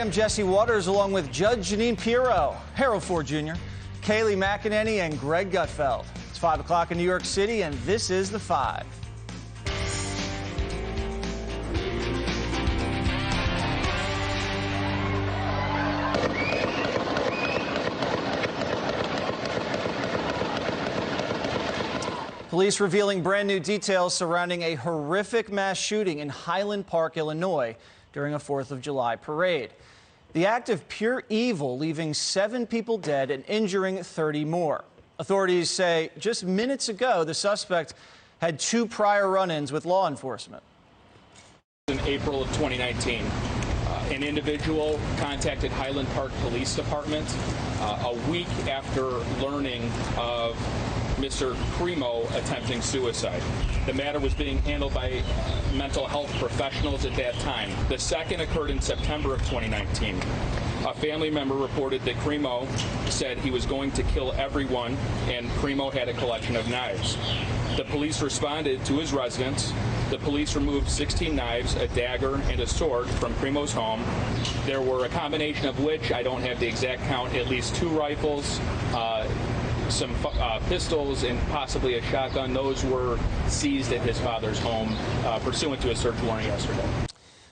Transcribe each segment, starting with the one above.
I'm Jesse Waters along with Judge Janine Pirro, Harold Ford Jr., Kaylee McEnany, and Greg Gutfeld. It's 5 o'clock in New York City, and this is The Five. Police revealing brand new details surrounding a horrific mass shooting in Highland Park, Illinois, during a 4th of July parade. The act of pure evil, leaving 7 people dead and injuring 30 more. Authorities say just minutes ago, the suspect had 2 prior run-ins with law enforcement. In April of 2019, an individual contacted Highland Park Police Department a week after learning of Mr. Cremo attempting suicide. The matter was being handled by mental health professionals at that time. The second occurred in September of 2019. A family member reported that Cremo said he was going to kill everyone, and Cremo had a collection of knives. The police responded to his residence. The police removed 16 knives, a dagger, and a sword from Cremo's home. There were a combination of which, I don't have the exact count, at least 2 rifles, some pistols, and possibly a shotgun. Those were seized at his father's home pursuant to a search warrant yesterday.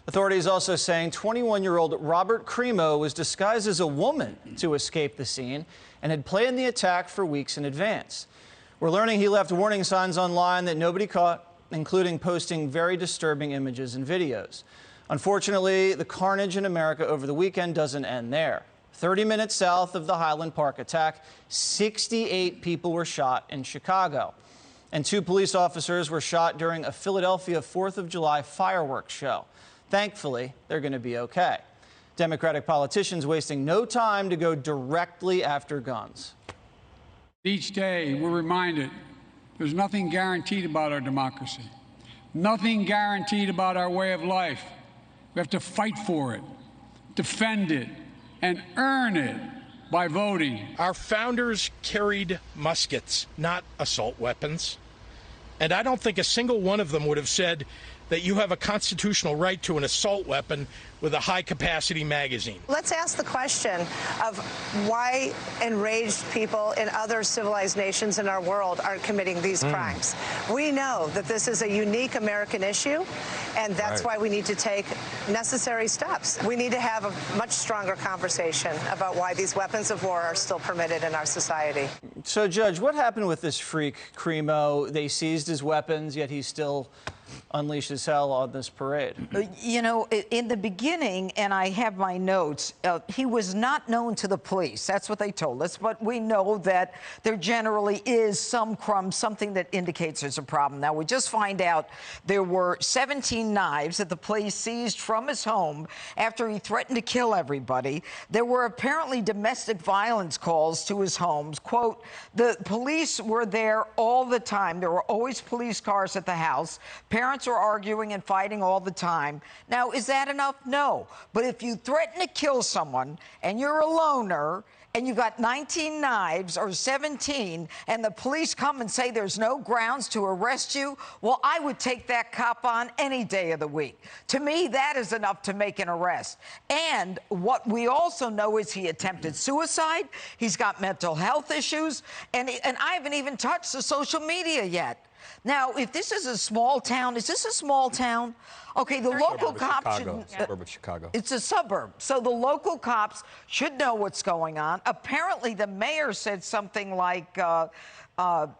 Authorities also saying 21-year-old Robert Cremo was disguised as a woman to escape the scene and had planned the attack for weeks in advance. We're learning he left warning signs online that nobody caught, including posting very disturbing images and videos. Unfortunately, the carnage in America over the weekend doesn't end there. 30 minutes south of the Highland Park attack, 68 people were shot in Chicago. And 2 police officers were shot during a Philadelphia 4th of July fireworks show. Thankfully, they're going to be okay. Democratic politicians wasting no time to go directly after guns. Each day, we're reminded there's nothing guaranteed about our democracy, nothing guaranteed about our way of life. We have to fight for it, defend it, and earn it by voting. Our founders carried muskets, not assault weapons. And I don't think a single one of them would have said that you have a constitutional right to an assault weapon with a high-capacity magazine. Let's ask the question of why enraged people in other civilized nations in our world aren't committing these crimes. We know that this is a unique American issue, and that's why we need to take necessary steps. We need to have a much stronger conversation about why these weapons of war are still permitted in our society. So, Judge, what happened with this freak, Cremo? They seized his weapons, yet he still unleashes hell on this parade. You know, in the beginning, and I have my notes, he was not known to the police. That's what they told us. But we know that there generally is some crumb, something that indicates there's a problem. Now, we just find out there were 17 knives that the police seized from his home after he threatened to kill everybody. There were apparently domestic violence calls to his homes. Quote, the police were there all the time. There were always police cars at the house. Parents are arguing and fighting all the time. Now, is that enough? No. But if you threaten to kill someone and you're a loner and you got 19 knives or 17 and the police come and say there's no grounds to arrest you, well, I would take that cop on any day of the week. To me, that is enough to make an arrest. And what we also know is he attempted suicide. He's got mental health issues. And I haven't even touched the social media yet. Now, if this is a small town, is this a small town? Okay, the local cops should... Suburb of Chicago. It's a suburb. So the local cops should know what's going on. Apparently, the mayor said something like...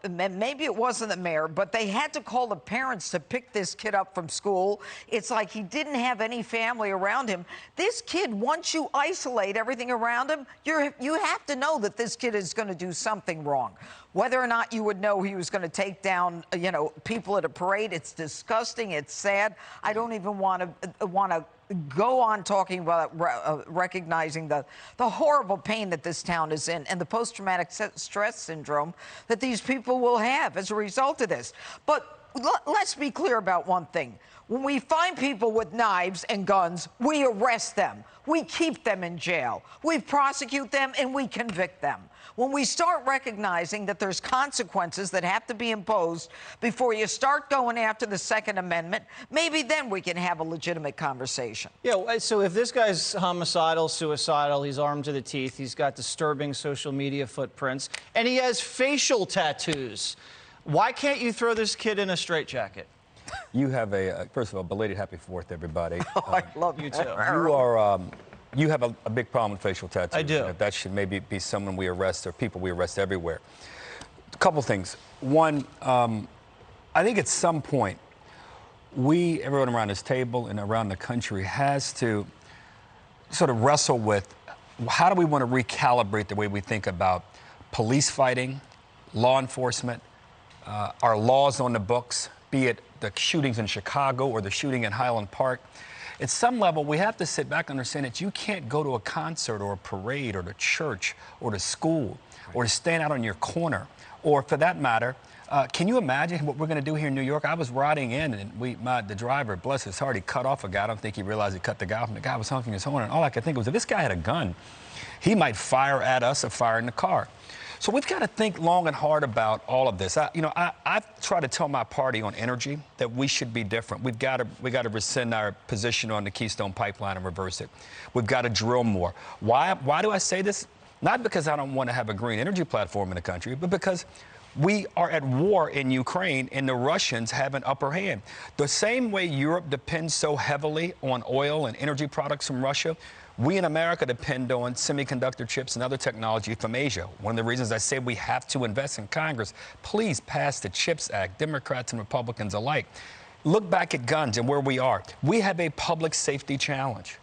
maybe it wasn't the mayor, but they had to call the parents to pick this kid up from school. It's like he didn't have any family around him. This kid, once you isolate everything around him, you have to know that this kid is going to do something wrong. Whether or not you would know he was going to take down, you know, people at a parade, it's disgusting. It's sad. I don't even want to go on talking about recognizing the horrible pain that this town is in and the post-traumatic stress syndrome that these people will have as a result of this. But let's be clear about one thing. When we find people with knives and guns, we arrest them. We keep them in jail. We prosecute them and we convict them. When we start recognizing that there's consequences that have to be imposed before you start going after the Second Amendment, maybe then we can have a legitimate conversation. Yeah, so if this guy's homicidal, suicidal, he's armed to the teeth, he's got disturbing social media footprints, and he has facial tattoos, why can't you throw this kid in a straitjacket? You have first of all, belated Happy 4th, everybody. Oh, I love you too. You have a big problem with facial tattoos. I do. That should maybe be someone we arrest or people we arrest everywhere. A couple things. One, I think at some point, everyone around this table and around the country has to sort of wrestle with how do we want to recalibrate the way we think about police fighting, law enforcement, our laws on the books, be it the shootings in Chicago or the shooting in Highland Park. At some level, we have to sit back and understand that you can't go to a concert or a parade or to church or to school or to stand out on your corner. Or for that matter, can you imagine what we're going to do here in New York? I was riding in and the driver, bless his heart, he cut off a guy. I don't think he realized he cut the guy off, and the guy was honking his horn. And all I could think was, if this guy had a gun, he might fire at us or fire in the car. So we've got to think long and hard about all of this. I've tried to tell my party on energy that we should be different. We got to rescind our position on the Keystone Pipeline and reverse it. We've got to drill more. Why do I say this? Not because I don't want to have a green energy platform in the country, but because we are at war in Ukraine and the Russians have an upper hand. The same way Europe depends so heavily on oil and energy products from Russia, we in America depend on semiconductor chips and other technology from Asia. One of the reasons I say we have to invest in Congress, please pass the CHIPS Act, Democrats and Republicans alike. Look back at guns and where we are. We have a public safety challenge.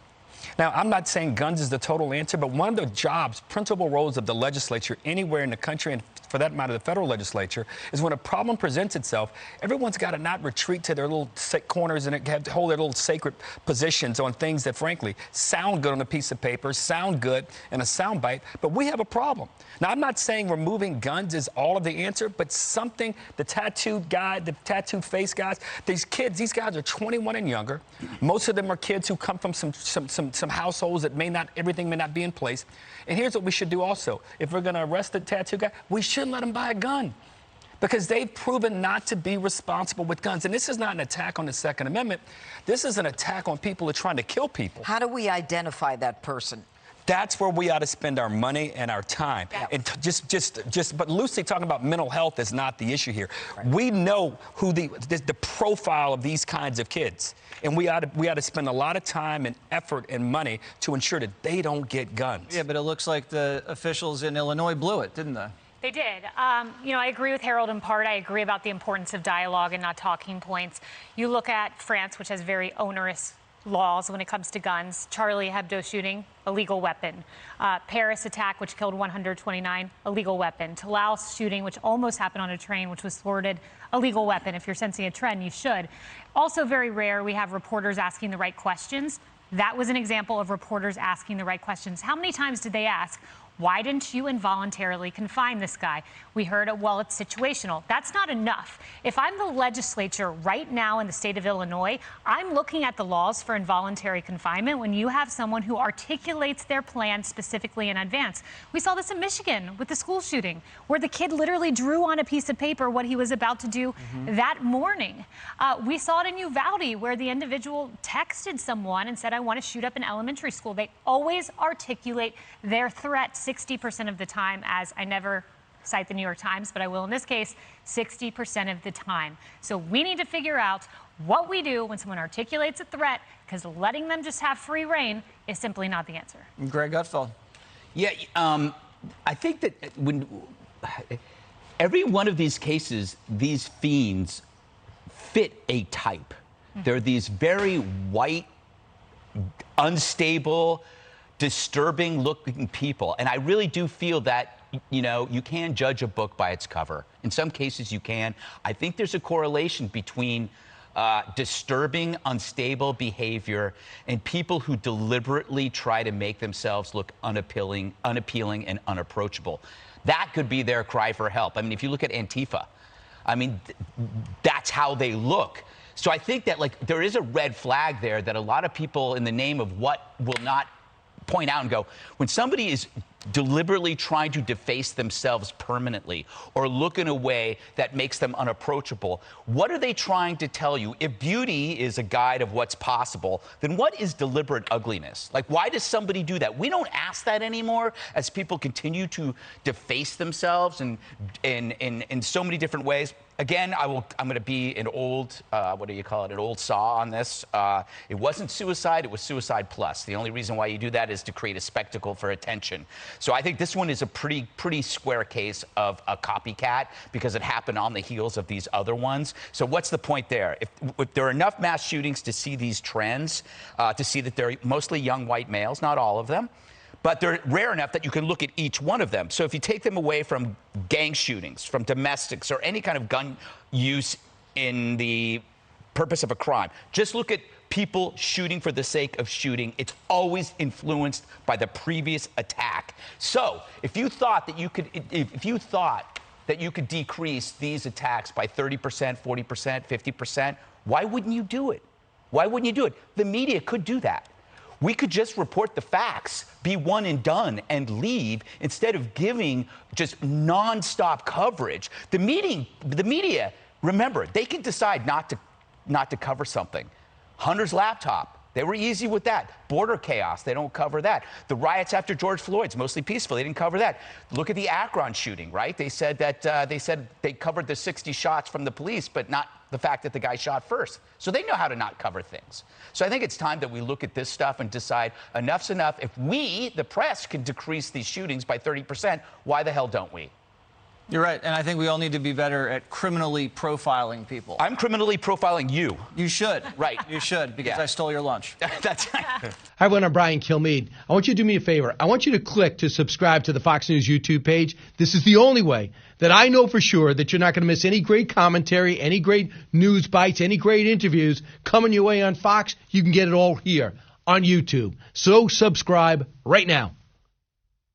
Now, I'm not saying guns is the total answer, but one of the jobs, principal roles of the legislature anywhere in the country, and for that matter, the federal legislature, is when a problem presents itself, everyone's got to not retreat to their little corners and have to hold their little sacred positions on things that, frankly, sound good on a piece of paper, sound good in a soundbite, but we have a problem. Now, I'm not saying removing guns is all of the answer, but something, the tattooed guy, the tattooed face guys, these guys are 21 and younger. Most of them are kids who come from some households that everything may not be in place. And here's what we should do also. If we're going to arrest the tattoo guy, we shouldn't let him buy a gun, because they've proven not to be responsible with guns. And this is not an attack on the Second Amendment. This is an attack on people who are trying to kill people. How do we identify that person? That's where we ought to spend our money and our time. Yeah. And but Lucy talking about mental health is not the issue here. Right. We know who the profile of these kinds of kids, and we ought to spend a lot of time and effort and money to ensure that they don't get guns. Yeah, but it looks like the officials in Illinois blew it, didn't they? They did. I agree with Harold in part. I agree about the importance of dialogue and not talking points. You look at France, which has very onerous laws when it comes to guns. Charlie Hebdo shooting, illegal weapon. Paris attack, which killed 129, illegal weapon. Toulouse shooting, which almost happened on a train, which was thwarted, illegal weapon. If you're sensing a trend, you should. Also very rare, we have reporters asking the right questions. That was an example of reporters asking the right questions. How many times did they ask, why didn't you involuntarily confine this guy? We heard, well, it's situational. That's not enough. If I'm the legislature right now in the state of Illinois, I'm looking at the laws for involuntary confinement when you have someone who articulates their plan specifically in advance. We saw this in Michigan with the school shooting, where the kid literally drew on a piece of paper what he was about to do that morning. We saw it in Uvalde, where the individual texted someone and said, I want to shoot up an elementary school. They always articulate their threat 60% of the time, as I never cite the New York Times, but I will in this case, 60% of the time. So we need to figure out what we do when someone articulates a threat, because letting them just have free reign is simply not the answer. Greg Gutfeld. Yeah, I think that when every one of these cases, these fiends fit a type. They're these very white, unstable, disturbing looking people. And I really do feel that, you can judge a book by its cover. In some cases you can. I think there's a correlation between disturbing, unstable behavior and people who deliberately try to make themselves look unappealing and unapproachable. That could be their cry for help. I mean, if you look at Antifa, I mean, that's how they look. So I think that, like, there is a red flag there that a lot of people, in the name of what, will not point out and go, when somebody is deliberately trying to deface themselves permanently or look in a way that makes them unapproachable, what are they trying to tell you? If beauty is a guide of what's possible, then what is deliberate ugliness? Like, why does somebody do that? We don't ask that anymore as people continue to deface themselves in so many different ways. Again, I'm going to be an old, an old saw on this. It wasn't suicide, it was suicide plus. The only reason why you do that is to create a spectacle for attention. So I think this one is a pretty square case of a copycat because it happened on the heels of these other ones. So what's the point there? If there are enough mass shootings to see these trends, to see that they're mostly young white males, not all of them, but they're rare enough that you can look at each one of them. So if you take them away from gang shootings, from domestics, or any kind of gun use in the purpose of a crime, just look at people shooting for the sake of shooting. It's always influenced by the previous attack. So if you thought that you could decrease these attacks by 30%, 40%, 50%, why wouldn't you do it? Why wouldn't you do it? The media could do that. We could just report the facts, be one and done, and leave instead of giving just nonstop coverage. The media, remember, they can decide not to cover something. Hunter's laptop, they were easy with that. Border chaos, they don't cover that. The riots after George Floyd's mostly peaceful, they didn't cover that. Look at the Akron shooting, right? They said that they covered the 60 shots from the police, but not the fact that the guy shot first. So they know how to not cover things. So I think it's time that we look at this stuff and decide enough's enough. If we, the press, can decrease these shootings by 30%, why the hell don't we? You're right, and I think we all need to be better at criminally profiling people. I'm criminally profiling you. You should. Right. You should, because I stole your lunch. That's right. Hi, everyone. I'm Brian Kilmeade. I want you to do me a favor. I want you to click to subscribe to the Fox News YouTube page. This is the only way that I know for sure that you're not going to miss any great commentary, any great news bites, any great interviews coming your way on Fox. You can get it all here on YouTube. So subscribe right now.